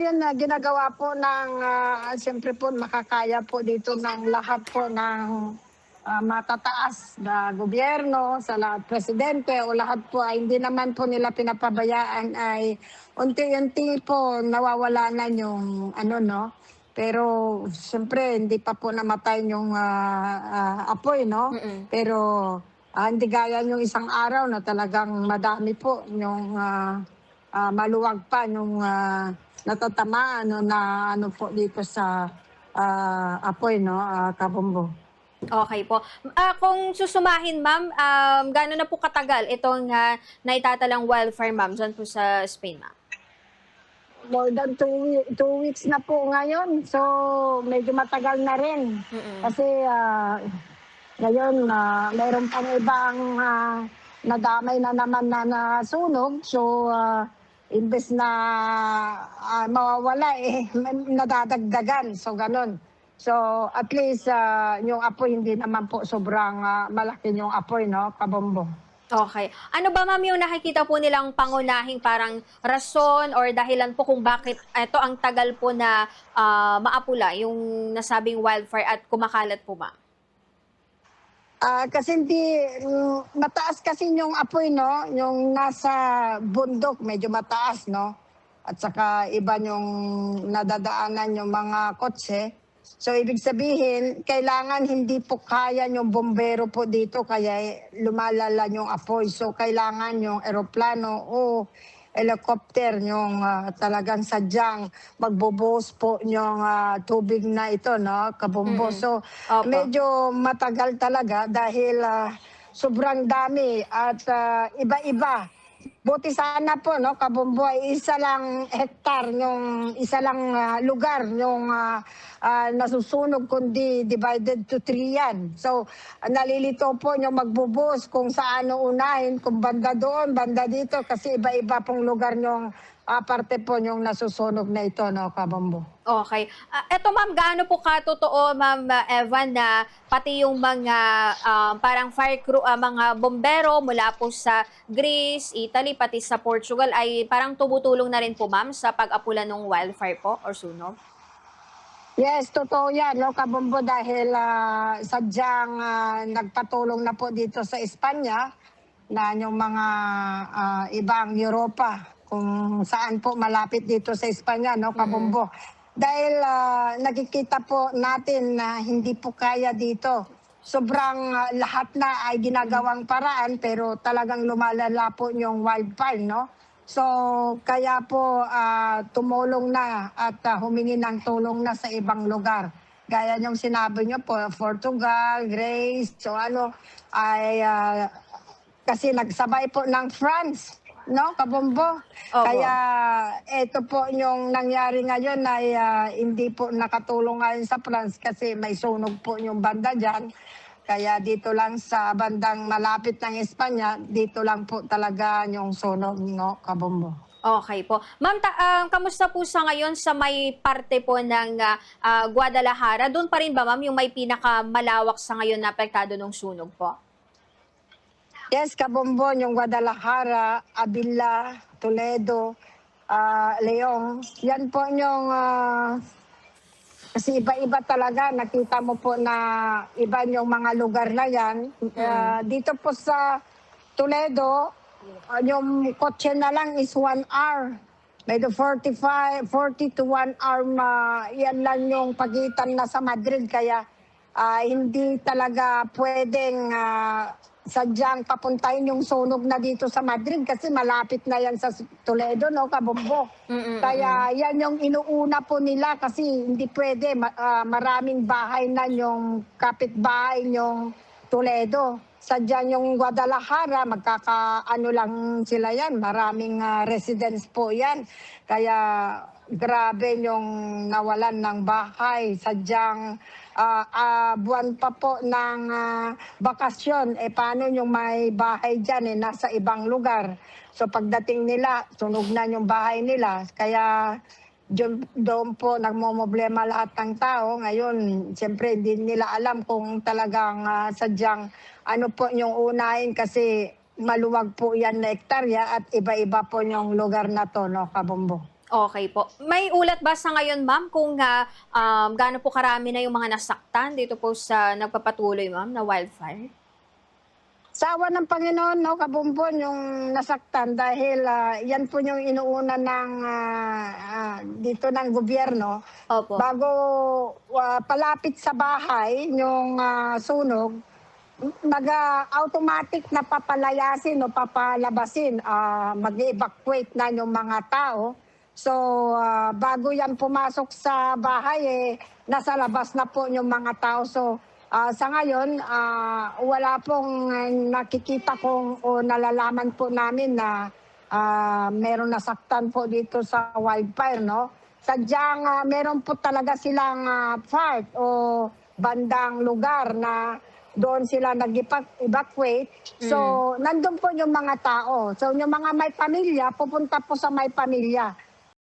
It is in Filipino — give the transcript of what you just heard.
Yun na ginagawa po ng, siyempre po makakaya po dito ng lahat po ng, matataas na gobyerno, sa lahat presidente o lahat po ay hindi naman po nila pinapabayaan ay unti-unti po nawawala yung ano 'no. Pero siyempre hindi pa po namatay yung, apoy 'no. Mm. Pero, hindi gaya yung isang araw na talagang madami po yung, maluwag pa yung, natatamaan 'no na ano po dito sa, apoy 'no, Kabombo. Okey po. Kung susumahin ma'am, gaano na po katagal itong, naitatalang wildfire ma'am diyan po sa Spain ma'am? More than 2 weeks na po ngayon. So, medyo matagal na rin. Mm. Kasi, ngayon, mayroon pang ibang, nadamay na naman na nasunog. So, imbes na, mawawala, eh, nadadagdagan. So, gano'n. So, at least, yung apoy hindi naman po sobrang, malaki yung apoy 'no, Kabombo. Okey. Ano ba ma'am yung nakikita po nilang pangunahing parang rason or dahilan po kung bakit eto ang tagal po na, maapula yung nasabing wildfire at kumakalat po ma'am? Kasi hindi mataas kasi yung apoy 'no, yung nasa bundok medyo mataas 'no, at saka iba yung nadadaanan yung mga kotse. So ibig sabihin kailangan hindi po kaya yung bombero po dito kaya lumalala yung apoy. So kailangan yung eroplano o helicopter yung, talagang sadyang magbubuhos po yung, tubig na ito 'no, Kabombo. Mm. So Opo. medyo matagal talaga dahil, sobrang dami at, iba-iba. Buti sana po 'no, Kabombo ay isa lang hektar yung isa lang, lugar yung, nasusunog kundi divided to 3 yan. So, nalilito po yung magbubuhos kung saan uunahin, kung banda doon, banda dito kasi iba-iba pong lugar yung, parte po yung nasusunog na ito 'no, Kabombo. Okey. Eto ma'am, gaano po katotoo ma'am, Evan na pati yung mga, parang fire crew, mga bombero mula po sa Greece, Italy, pati sa Portugal ay parang tumutulong na rin po ma'am sa pag-apula nung wildfire po or sunog? Yes, totoo 'yan 'no, Kabombo dahil, sadyang, nagpatulong na po dito sa Espanya na yung mga, ibang Europa kung saan po malapit dito sa Espanya 'no, Mm. Kabombo. Dahil, nakikita po natin na hindi po kaya dito. Sobrang, lahat na ay ginagawang paraan pero talagang lumalala po yung wildfire 'no. So, kaya po, tumulong na at, humingi ng tulong na sa ibang lugar. Gaya niyong sinabi niyo po, Portugal, Greece, so ano, ay, kasi nagsabay po ng France, 'no, Kabombo. Opo. Kaya eto po yung nangyari ngayon ay, hindi po nakatulong ngayon sa France kasi may sunog po yung banda diyan. Kaya dito lang sa bandang malapit ng Espanya, dito lang po talaga yung sunog 'no, Kabombo. Okey po. Ma'am, kamusta po sa ngayon sa may parte po ng, Guadalajara, dun pa rin ba ma'am yung may pinakamalawak sa ngayon na apektado nung sunog po? Yes, Kabombo, yung Guadalajara, Avila, Toledo, Leon, yan po yung, kasi iba-iba talaga nakita mo po na iba yung mga lugar na yan. Mm. Dito po sa Toledo, yung kotse na lang is 1 hour. Medyo 40 to 1 hour, yan lang yung pagitan na sa Madrid. Kaya hindi talaga pwedeng sadyang papuntahin yung sunog na dito sa Madrid kasi malapit na yan sa Toledo, no, Kabombo. Mm. Mm. Kaya yan yung inuuna po nila kasi hindi pwede, maraming bahay na yung kapitbahay yung Toledo. Sadyang yung Guadalajara, magkakaano lang sila yan, maraming residents po yan. Kaya grabe yung nawalan ng bahay. Sadyang buwan pa po ng bakasyon, eh paano yung may bahay dyan, eh nasa ibang lugar. So pagdating nila, sunog na yung bahay nila. Kaya doon po nagmomoblema lahat ng tao. Ngayon, siyempre hindi nila alam kung talagang sadyang ano po yung unahin kasi maluwag po yan na hektarya at iba-iba po yung lugar na to, no, Kabombo. Okay po. May ulat ba sa ngayon, ma'am, kung gaano po karami na yung mga nasaktan dito po sa nagpapatuloy, ma'am, na wildfire? Sa awa ng Panginoon, no, kabumbon, yung nasaktan dahil yan po yung inuuna ng dito ng gobyerno Opo. bago palapit sa bahay yung sunog, automatic na papalayasin o papalabasin, mag-evacuate na yung mga tao. So, bago yan pumasok sa bahay, nasa labas na po yung mga tao. So, sa ngayon, wala pong nakikita kong o nalalaman po namin na meron nasaktan po dito sa wildfire, no? Sadyang meron po talaga silang part o bandang lugar na doon sila nag-evacuate. So, nandun po yung mga tao. So, yung mga may pamilya, pupunta po sa may pamilya.